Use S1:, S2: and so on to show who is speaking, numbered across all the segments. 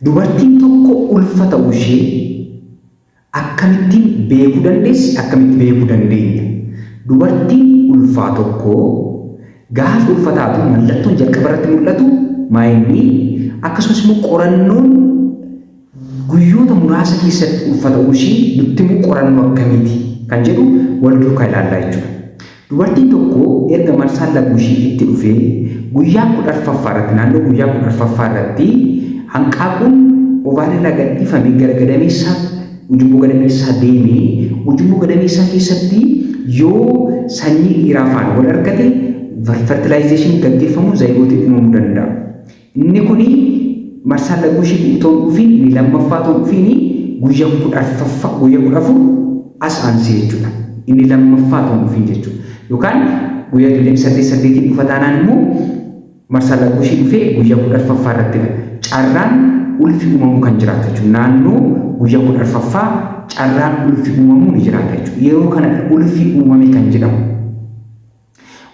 S1: Dubartiin tokko ulfata ishee akkamittiin beekuu dandeessi? Akkamitti beekuu dandeenya? Dubartiin ulfaa tokko gaafa ulfataatu mallattoon jalqaba irratti mul'atu maayinni akkasumas immoo qorannoon guyyoota muraasa keessatti ulfata ishee nutti immoo qorannoo akkamiiti kan jedhu wal duukaa ilaallaa jechuudha. Dubartiin tokko erga marsaan laguu ishee itti dhufee guyyaa 14ffaa irratti naannoo guyyaa 14ffaa irratti hanqaaquun ovaalirraa gadhiifamee gara gadameessaa ujubboo gadameessaa deemee ujubboo gadameessaa keessatti yoo sanyii dhiiraa faana wal argate fertilization gaggeeffamu zaayigootii uumamuu danda'a. Inni kuni marsaan laguu ishee utoo dhufiin inni lammaffaa ta'uu dhufiin guyyaa 14ffaa guyyaa 14 as aansee jechuudha. Inni lammaffaa ta'uu dhufiin jechuudha. Yookaan guyyaa 28 dhufa taanaan immoo marsaan laguu ishee dhufee guyyaa 14ffaa irratti carraan ulfi uumamuu kan jiraatu jechuudha. Naannoo guyyaa 14ffaa carraan ulfi uumamuu ni jiraata jechuudha. Yeroo kana ulfi uumame kan jedhamu.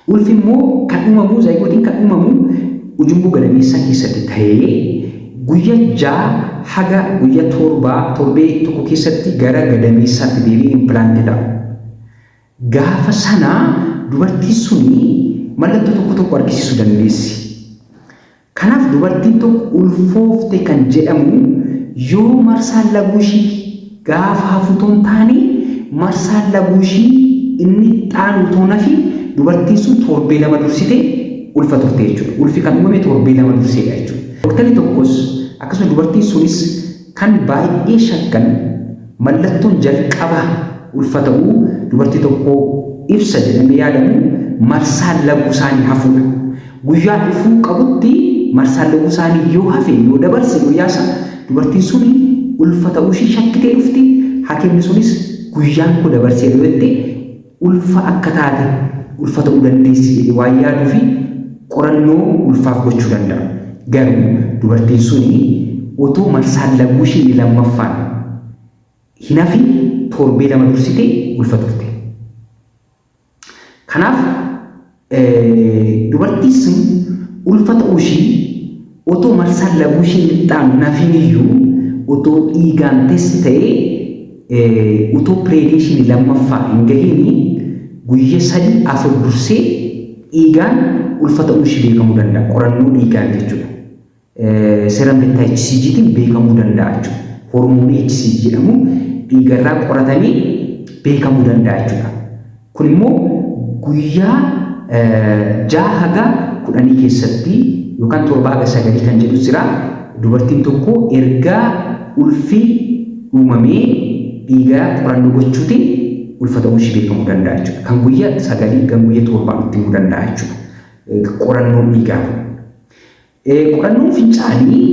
S1: Ulfi immoo kan uumamu zaayigootiin kan uumamu ujubboo gadameessaa keessatti ta'ee guyyaa 6 haga guyyaa 7 torbee tokko keessatti gara gadameessaatti deebi'ee impilaantii ta'a. Gaafa sana dubartiin suni mallattoo tokko tokko argisiisuu dandeessi. Kanaaf dubartiin tokko ulfoofte kan jedhamu yoo marsaan laguu ishee gaafa hafuutoon taane marsaan laguu ishee inni xaanu toonafi dubartiin sun torbee 2 dursite ulfa turte jechuudha. Ulfi kan uumame torbee 2 durseedha jechuudha. Dooktarri tokkos akkasuma dubartiin sunis kan baay'ee shakkan mallattoon jalqaba ulfa ta'uu dubartii tokko ibsa jedhamee yaadamu marsaan laguu isaanii hafuudha. Guyyaa dhufuu qabutti marsaan laguu isaanii yoo hafe yoo dabarse guyyaasa dubartiin sun ulfa ta'uu ishee shakkitee dhufti. Hakiimni sunis guyyaan kun dabarsee dhufetti ulfa akka taate ulfa ta'uu dandeessi jedhee waan yaaduu fi qorannoo ulfaaf gochuu danda'a. Garuu dubartiin sun otoo marsaan laguu ishee lammaffaan hin hafin torbee 2 dursite ulfa turte. Kanaaf dubartiin sun ulfa ta'uu ishee otoo marsaan laguu ishee lixxaan nafin iyyuu otoo dhiigaan teessi ta'ee otoo pireedeeshinii lammaffaa hin gahiin guyyaa 3-4 dursee dhiigaan ulfa ta'uu ishee beekamuu danda'a. Qorannoo dhiigaan jechuudha. Seeram bittaa HCGtiin beekamuu danda'a jechuudha. Hormoonii HCG jedhamu dhiigarraa qoratamee beekamuu danda'a jechuudha. Kun immoo guyyaa 6 haga 10 keessatti yookaan 7 haga 9 kan jedhu jira. Dubartiin tokko ergaa ulfi uumamee dhiigaa qorannoo gochuutiin ulfa ta'uu ishee beekamuu danda'a jechuudha. Kan guyyaa 9 kan guyyaa 7 nutti himuu danda'a jechuudha. Qorannoon dhiigaa. Qorannoon fincaanii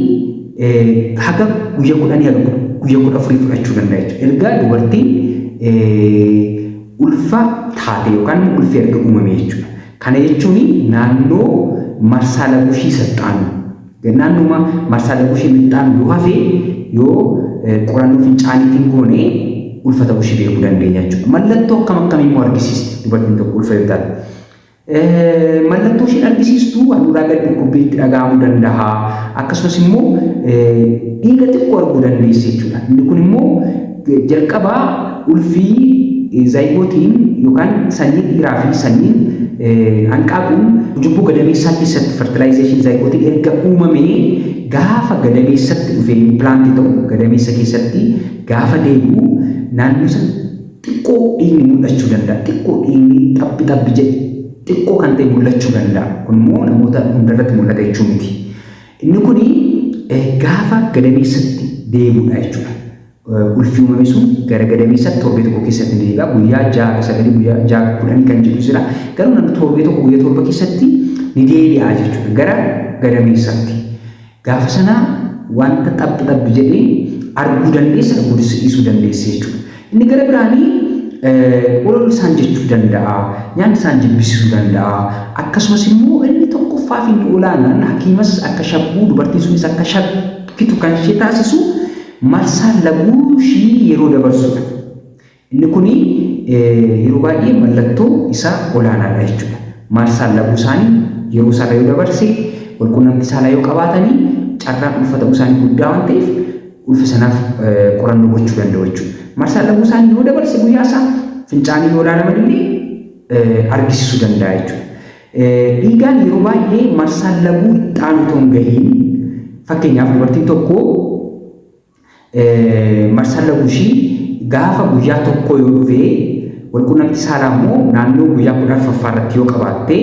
S1: haga guyyaa 10 haga guyyaa 14 fudhachuu danda'a jechuudha. Ergaa dubartiin ulfa taate yookaan ulfi erga uumame jechuudha. Kana jechuun naannoo marsaa laguu ishee saxxaanu. Naannoo marsaa laguu ishee lixxaanu yoo hafe yoo qorannoo fincaaniitiin goone ulfa ta'uu ishee beekuu dandeenya jechuudha. Mallattoo akkamii immoo argisiisti dubartiin tokko ulfa yoo taate. Mallattoo isheen argisiistu handhuuraa gadi dhukkubbiitti dhaga'amuu danda'a. Akkasumas immoo dhiiga xiqqoo arguu dandeessi jechuudha. Inni kun immoo jalqabaa ulfii zaayigootiin yookaan sanyii dhiiraa fi sanyiin hanqaaquun ujubboo gadameessaa keessatti fertilization zaayigootiin erga uumamee gaafa gadameessatti dhufee impilaantii ta'u gadameessa keessatti gaafa deebi'u naannoo sana xiqqoo dhiigni mul'achuu danda'a. Xiqqoo dhiigni xabbi jedhe xiqqoo kan ta'e mul'achuu danda'a. Kun immoo namoota hundarratti mul'ata jechuu miti. Inni kuni gaafa gadameessatti deebi'uudha jechuudha. Ulfi uumame sun gara gadameessatti torbee tokko keessatti ni deebi'a. Guyyaa 6-9 guyyaa 6-10 kan jedhu jira. Garuu namni torbee tokko guyyaa 7 keessatti ni deebi'a jechuudha gara gadameessatti. Gaafa sana wanta xabbi jedhee arguu dandeessa arguunis dhiisuu dandeessa jechuudha. Inni gara biraanii olol isaan jechuu danda'a. Nyaanni isaan jibbisiisuu danda'a. Akkasumas immoo inni tokkoffaa fi inni olaanaan hakiimas akka shakkuu dubartiin sunis akka shakkitu kan ishee taasisu marsaan laguu ishee yeroo dabarsudha. Inni kuni yeroo baay'ee mallattoo isaa olaanaadha jechuudha. Marsaan laguu isaanii yeroo isaarra yoo dabarse walquunnamtii saalaa yoo qabaatanii carraan ulfa ta'uu isaanii guddaa waan ta'eef ulfa sanaaf qorannoo gochuu danda'u jechuudha. Marsaa dhabuu isaanii yoo dabarse guyyaa isaa fincaanii yoo ilaalaman illee argisiisuu danda'a jechuudha. Dhiigaan yeroo baay'ee marsaan laguu ixaanu ta'uu hin gahiin fakkeenyaaf dubartiin tokko marsaan laguu ishii gaafa guyyaa tokko yoo dhufee walqunnamtii saalaa immoo naannoo guyyaa 10 irratti yoo qabaatte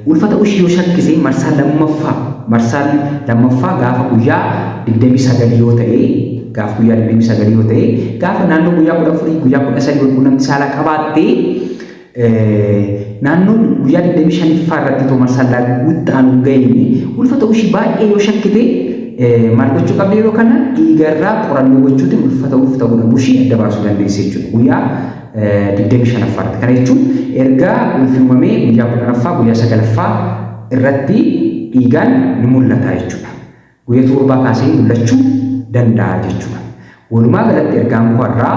S1: ulfa ta'uu ishii yoo shakkise marsaan lammaffaa gaafa guyyaa 29 yoo ta'e gaafa naannoo guyyaa 14 guyyaa 13 walqunnamtii saalaa qabaatte naannoo guyyaa 25 irratti too marsaan laguu ixaanu hin gahiin ulfa ta'uu ishii baay'ee yoo shakkite maal gochuu qabdi yeroo kana dhiigarraa qorannoo gochuutiin ulfa ta'uu dhabuu ishii adda baasuu dandeessi jechuudha. Guyyaa 25 irratti kana jechuun erga ulfi uumamee guyyaa 10ffaa guyyaa 9ffaa irratti dhiigaan ni mul'ata jechuudha. Guyyaa 7 kaasee mul'achuu danda'a jechuudha. Walumaa galatti ergaan kuwarraa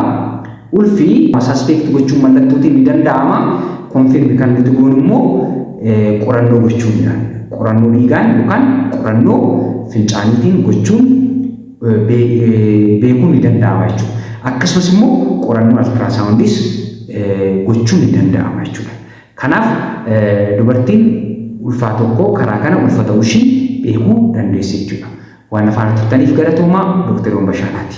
S1: ulfi suspect gochuun mallattootiin ni danda'ama. Konfirmi kan nuti goonu immoo qorannoo gochuudhaan qorannoo dhiigaan yookaan qorannoo fincaaniitiin gochuun beekuun ni danda'ama jechuudha. Akkasumas immoo qorannoo altiraasaawundiis gochuun ni danda'ama jechuudha. Kanaaf dubartiin ulfaa tokko karaa kana ulfa ta'uu ishii beekuu dandeessi jechuudha. Waan afaan turtaniif galatoomaa Dr. Wombashaanaati.